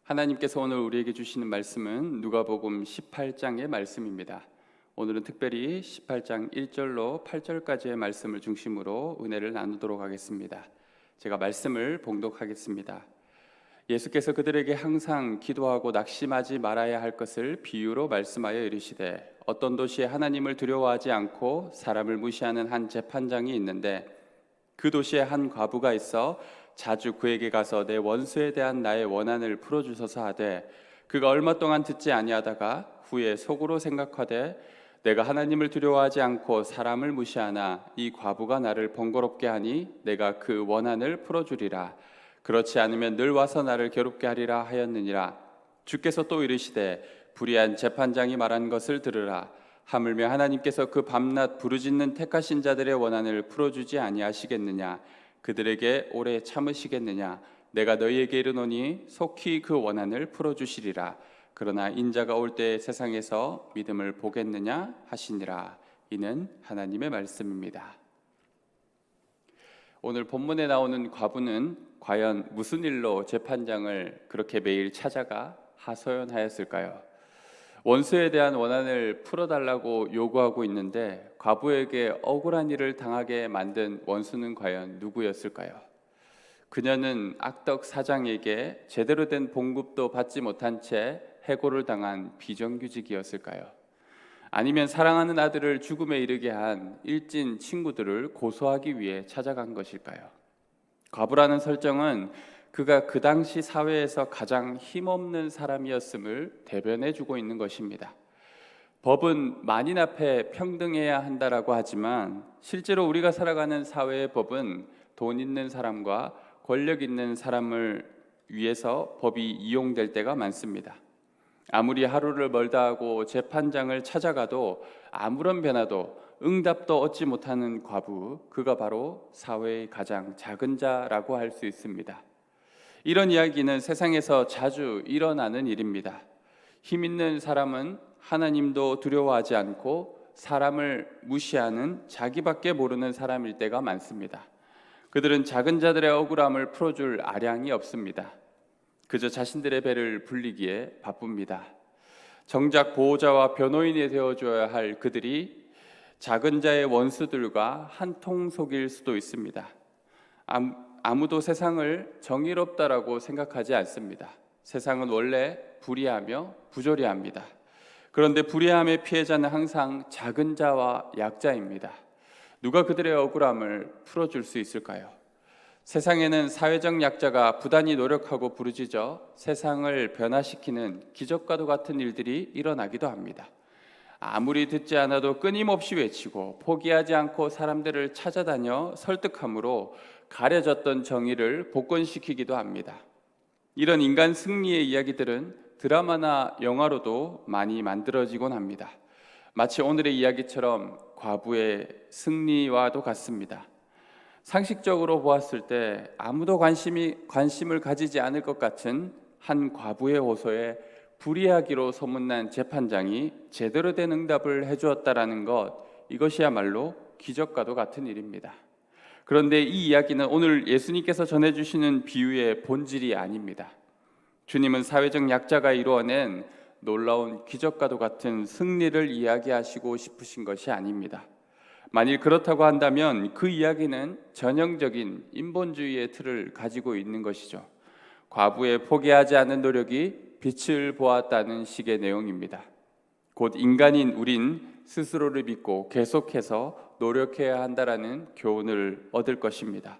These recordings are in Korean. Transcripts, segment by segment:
하나님께서 오늘 우리에게 주시는 말씀은 누가복음 18장의 말씀입니다. 오늘은 특별히 18장 1절로 8절까지의 말씀을 중심으로 은혜를 나누도록 하겠습니다. 제가 말씀을 봉독하겠습니다. 예수께서 그들에게 항상 기도하고 낙심하지 말아야 할 것을 비유로 말씀하여 이르시되, 어떤 도시에 하나님을 두려워하지 않고 사람을 무시하는 한 재판장이 있는데, 그 도시에 한 과부가 있어 자주 그에게 가서 내 원수에 대한 나의 원한을 풀어주소서 하되, 그가 얼마 동안 듣지 아니하다가 후에 속으로 생각하되, 내가 하나님을 두려워하지 않고 사람을 무시하나 이 과부가 나를 번거롭게 하니 내가 그 원한을 풀어주리라. 그렇지 않으면 늘 와서 나를 괴롭게 하리라 하였느니라. 주께서 또 이르시되, 불의한 재판장이 말한 것을 들으라. 하물며 하나님께서 그 밤낮 부르짖는 택하신 자들의 원한을 풀어주지 아니하시겠느냐? 그들에게 오래 참으시겠느냐? 내가 너희에게 이르노니 속히 그 원한을 풀어주시리라. 그러나 인자가 올 때 세상에서 믿음을 보겠느냐 하시니라. 이는 하나님의 말씀입니다. 오늘 본문에 나오는 과부는 과연 무슨 일로 재판장을 그렇게 매일 찾아가 하소연하였을까요? 원수에 대한 원한을 풀어달라고 요구하고 있는데, 과부에게 억울한 일을 당하게 만든 원수는 과연 누구였을까요? 그녀는 악덕 사장에게 제대로 된 봉급도 받지 못한 채 해고를 당한 비정규직이었을까요? 아니면 사랑하는 아들을 죽음에 이르게 한 일진 친구들을 고소하기 위해 찾아간 것일까요? 과부라는 설정은 그가 그 당시 사회에서 가장 힘없는 사람이었음을 대변해주고 있는 것입니다. 법은 만인 앞에 평등해야 한다라고 하지만, 실제로 우리가 살아가는 사회의 법은 돈 있는 사람과 권력 있는 사람을 위해서 법이 이용될 때가 많습니다. 아무리 하루를 멀다 하고 재판장을 찾아가도 아무런 변화도 응답도 얻지 못하는 과부, 그가 바로 사회의 가장 작은 자라고 할 수 있습니다. 이런 이야기는 세상에서 자주 일어나는 일입니다. 힘 있는 사람은 하나님도 두려워하지 않고 사람을 무시하는 자기밖에 모르는 사람일 때가 많습니다. 그들은 작은 자들의 억울함을 풀어줄 아량이 없습니다. 그저 자신들의 배를 불리기에 바쁩니다. 정작 보호자와 변호인이 되어줘야 할 그들이 작은 자의 원수들과 한통속일 수도 있습니다. 아무도 세상을 정의롭다라고 생각하지 않습니다. 세상은 원래 불의하며 부조리합니다. 그런데 불의함의 피해자는 항상 작은 자와 약자입니다. 누가 그들의 억울함을 풀어줄 수 있을까요? 세상에는 사회적 약자가 부단히 노력하고 부르짖어 세상을 변화시키는 기적과도 같은 일들이 일어나기도 합니다. 아무리 듣지 않아도 끊임없이 외치고 포기하지 않고 사람들을 찾아다녀 설득함으로 가려졌던 정의를 복권시키기도 합니다. 이런 인간 승리의 이야기들은 드라마나 영화로도 많이 만들어지곤 합니다. 마치 오늘의 이야기처럼 과부의 승리와도 같습니다. 상식적으로 보았을 때 아무도 관심을 가지지 않을 것 같은 한 과부의 호소에 불의하기로 소문난 재판장이 제대로 된 응답을 해주었다라는 것, 이것이야말로 기적과도 같은 일입니다. 그런데 이 이야기는 오늘 예수님께서 전해주시는 비유의 본질이 아닙니다. 주님은 사회적 약자가 이루어낸 놀라운 기적과도 같은 승리를 이야기하시고 싶으신 것이 아닙니다. 만일 그렇다고 한다면 그 이야기는 전형적인 인본주의의 틀을 가지고 있는 것이죠. 과부의 포기하지 않는 노력이 빛을 보았다는 식의 내용입니다. 곧 인간인 우린 스스로를 믿고 계속해서 노력해야 한다라는 교훈을 얻을 것입니다.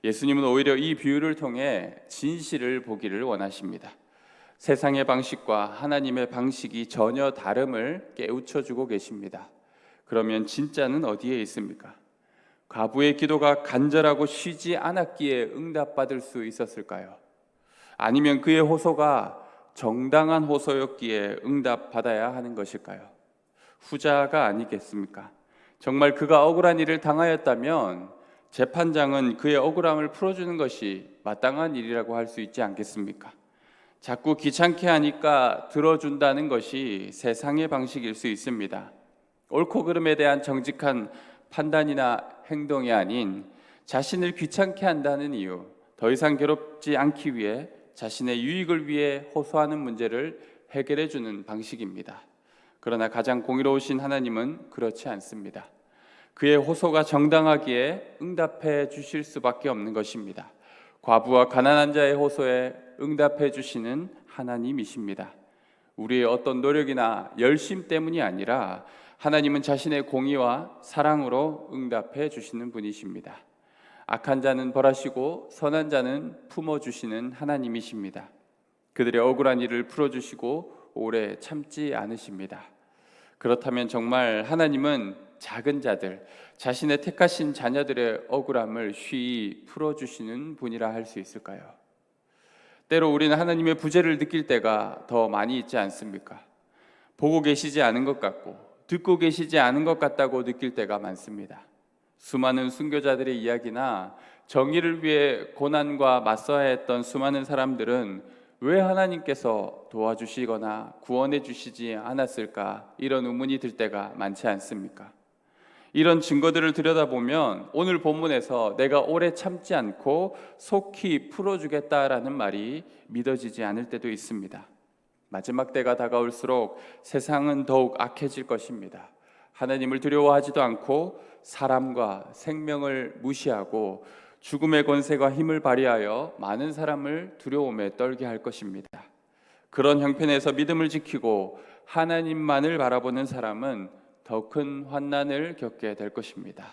예수님은 오히려 이 비유를 통해 진실을 보기를 원하십니다. 세상의 방식과 하나님의 방식이 전혀 다름을 깨우쳐주고 계십니다. 그러면 진짜는 어디에 있습니까? 과부의 기도가 간절하고 쉬지 않았기에 응답받을 수 있었을까요? 아니면 그의 호소가 정당한 호소였기에 응답받아야 하는 것일까요? 후자가 아니겠습니까? 정말 그가 억울한 일을 당하였다면 재판장은 그의 억울함을 풀어주는 것이 마땅한 일이라고 할 수 있지 않겠습니까? 자꾸 귀찮게 하니까 들어준다는 것이 세상의 방식일 수 있습니다. 옳고 그름에 대한 정직한 판단이나 행동이 아닌 자신을 귀찮게 한다는 이유, 더 이상 괴롭지 않기 위해 자신의 유익을 위해 호소하는 문제를 해결해 주는 방식입니다. 그러나 가장 공의로우신 하나님은 그렇지 않습니다. 그의 호소가 정당하기에 응답해 주실 수밖에 없는 것입니다. 과부와 가난한 자의 호소에 응답해 주시는 하나님이십니다. 우리의 어떤 노력이나 열심 때문이 아니라 하나님은 자신의 공의와 사랑으로 응답해 주시는 분이십니다. 악한 자는 벌하시고 선한 자는 품어주시는 하나님이십니다. 그들의 억울한 일을 풀어주시고 오래 참지 않으십니다. 그렇다면 정말 하나님은 작은 자들, 자신의 택하신 자녀들의 억울함을 쉬이 풀어주시는 분이라 할 수 있을까요? 때로 우리는 하나님의 부재를 느낄 때가 더 많이 있지 않습니까? 보고 계시지 않은 것 같고 듣고 계시지 않은 것 같다고 느낄 때가 많습니다. 수많은 순교자들의 이야기나 정의를 위해 고난과 맞서야 했던 수많은 사람들은 왜 하나님께서 도와주시거나 구원해 주시지 않았을까, 이런 의문이 들 때가 많지 않습니까? 이런 증거들을 들여다보면 오늘 본문에서 내가 오래 참지 않고 속히 풀어주겠다라는 말이 믿어지지 않을 때도 있습니다. 마지막 때가 다가올수록 세상은 더욱 악해질 것입니다. 하나님을 두려워하지도 않고 사람과 생명을 무시하고 죽음의 권세가 힘을 발휘하여 많은 사람을 두려움에 떨게 할 것입니다. 그런 형편에서 믿음을 지키고 하나님만을 바라보는 사람은 더 큰 환난을 겪게 될 것입니다.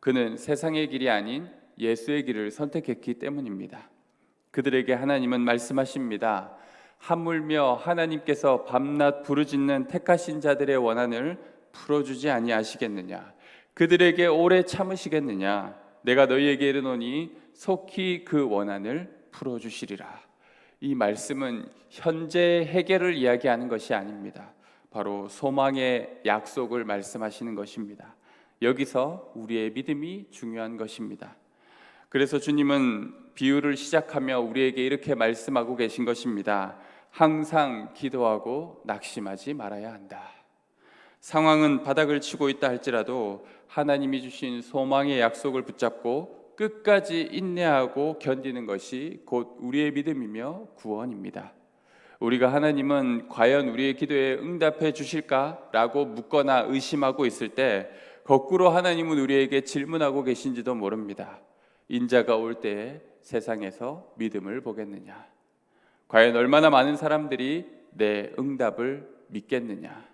그는 세상의 길이 아닌 예수의 길을 선택했기 때문입니다. 그들에게 하나님은 말씀하십니다. 하물며 하나님께서 밤낮 부르짖는 택하신 자들의 원한을 풀어주지 아니하시겠느냐? 그들에게 오래 참으시겠느냐? 내가 너희에게 이르노니 속히 그 원한을 풀어주시리라. 이 말씀은 현재 해결을 이야기하는 것이 아닙니다. 바로 소망의 약속을 말씀하시는 것입니다. 여기서 우리의 믿음이 중요한 것입니다. 그래서 주님은 비유를 시작하며 우리에게 이렇게 말씀하고 계신 것입니다. 항상 기도하고 낙심하지 말아야 한다. 상황은 바닥을 치고 있다 할지라도 하나님이 주신 소망의 약속을 붙잡고 끝까지 인내하고 견디는 것이 곧 우리의 믿음이며 구원입니다. 우리가 하나님은 과연 우리의 기도에 응답해 주실까라고 묻거나 의심하고 있을 때 거꾸로 하나님은 우리에게 질문하고 계신지도 모릅니다. 인자가 올 때에 세상에서 믿음을 보겠느냐? 과연 얼마나 많은 사람들이 내 응답을 믿겠느냐?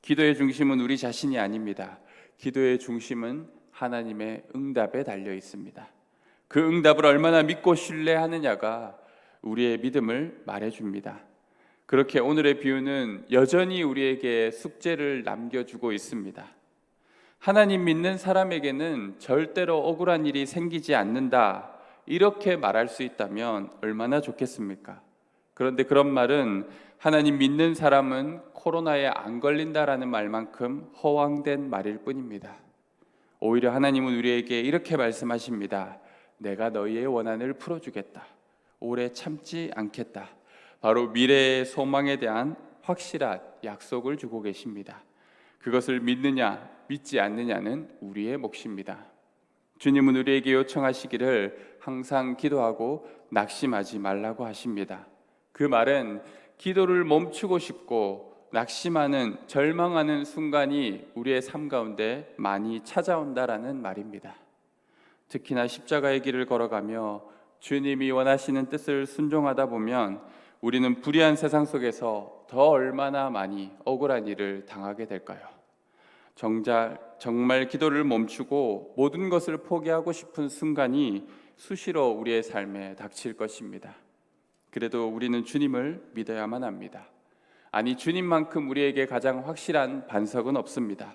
기도의 중심은 우리 자신이 아닙니다. 기도의 중심은 하나님의 응답에 달려 있습니다. 그 응답을 얼마나 믿고 신뢰하느냐가 우리의 믿음을 말해줍니다. 그렇게 오늘의 비유는 여전히 우리에게 숙제를 남겨주고 있습니다. 하나님 믿는 사람에게는 절대로 억울한 일이 생기지 않는다, 이렇게 말할 수 있다면 얼마나 좋겠습니까? 그런데 그런 말은 하나님 믿는 사람은 코로나에 안 걸린다라는 말만큼 허황된 말일 뿐입니다. 오히려 하나님은 우리에게 이렇게 말씀하십니다. 내가 너희의 원한을 풀어주겠다. 오래 참지 않겠다. 바로 미래의 소망에 대한 확실한 약속을 주고 계십니다. 그것을 믿느냐 믿지 않느냐는 우리의 몫입니다. 주님은 우리에게 요청하시기를 항상 기도하고 낙심하지 말라고 하십니다. 그 말은 기도를 멈추고 싶고 낙심하는, 절망하는 순간이 우리의 삶 가운데 많이 찾아온다라는 말입니다. 특히나 십자가의 길을 걸어가며 주님이 원하시는 뜻을 순종하다 보면 우리는 불의한 세상 속에서 더 얼마나 많이 억울한 일을 당하게 될까요? 정말 기도를 멈추고 모든 것을 포기하고 싶은 순간이 수시로 우리의 삶에 닥칠 것입니다. 그래도 우리는 주님을 믿어야만 합니다. 아니, 주님만큼 우리에게 가장 확실한 반석은 없습니다.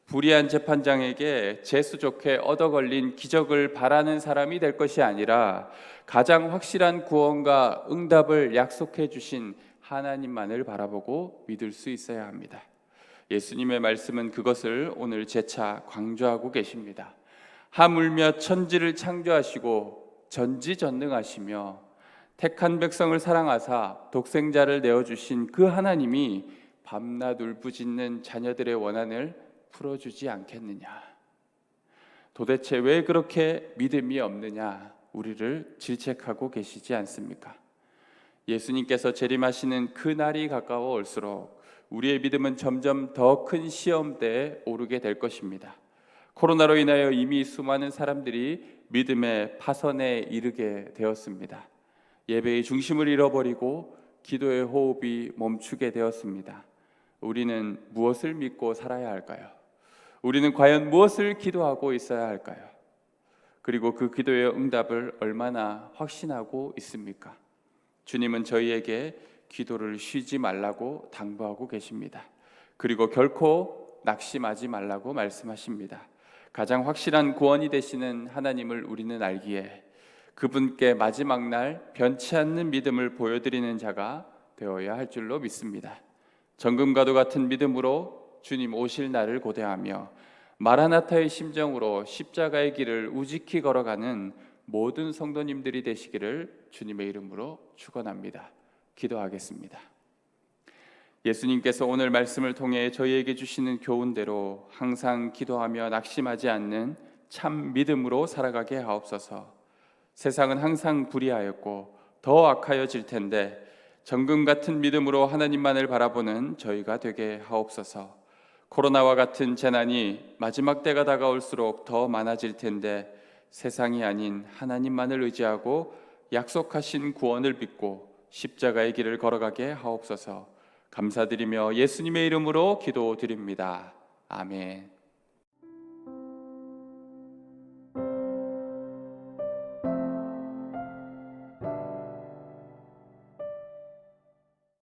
불의한 재판장에게 재수 좋게 얻어 걸린 기적을 바라는 사람이 될 것이 아니라 가장 확실한 구원과 응답을 약속해 주신 하나님만을 바라보고 믿을 수 있어야 합니다. 예수님의 말씀은 그것을 오늘 재차 강조하고 계십니다. 하물며 천지를 창조하시고 전지전능하시며 택한 백성을 사랑하사 독생자를 내어주신 그 하나님이 밤낮 울부짖는 자녀들의 원한을 풀어주지 않겠느냐? 도대체 왜 그렇게 믿음이 없느냐? 우리를 질책하고 계시지 않습니까? 예수님께서 재림하시는 그 날이 가까워 올수록 우리의 믿음은 점점 더 큰 시험대에 오르게 될 것입니다. 코로나로 인하여 이미 수많은 사람들이 믿음의 파선에 이르게 되었습니다. 예배의 중심을 잃어버리고 기도의 호흡이 멈추게 되었습니다. 우리는 무엇을 믿고 살아야 할까요? 우리는 과연 무엇을 기도하고 있어야 할까요? 그리고 그 기도의 응답을 얼마나 확신하고 있습니까? 주님은 저희에게 기도를 쉬지 말라고 당부하고 계십니다. 그리고 결코 낙심하지 말라고 말씀하십니다. 가장 확실한 구원이 되시는 하나님을 우리는 알기에 그분께 마지막 날 변치 않는 믿음을 보여드리는 자가 되어야 할 줄로 믿습니다. 정금과도 같은 믿음으로 주님 오실 날을 고대하며 마라나타의 심정으로 십자가의 길을 우직히 걸어가는 모든 성도님들이 되시기를 주님의 이름으로 축원합니다. 기도하겠습니다. 예수님께서 오늘 말씀을 통해 저희에게 주시는 교훈대로 항상 기도하며 낙심하지 않는 참 믿음으로 살아가게 하옵소서. 세상은 항상 불의하였고 더 악하여질 텐데 정금 같은 믿음으로 하나님만을 바라보는 저희가 되게 하옵소서. 코로나와 같은 재난이 마지막 때가 다가올수록 더 많아질 텐데 세상이 아닌 하나님만을 의지하고 약속하신 구원을 믿고 십자가의 길을 걸어가게 하옵소서. 감사드리며 예수님의 이름으로 기도드립니다. 아멘.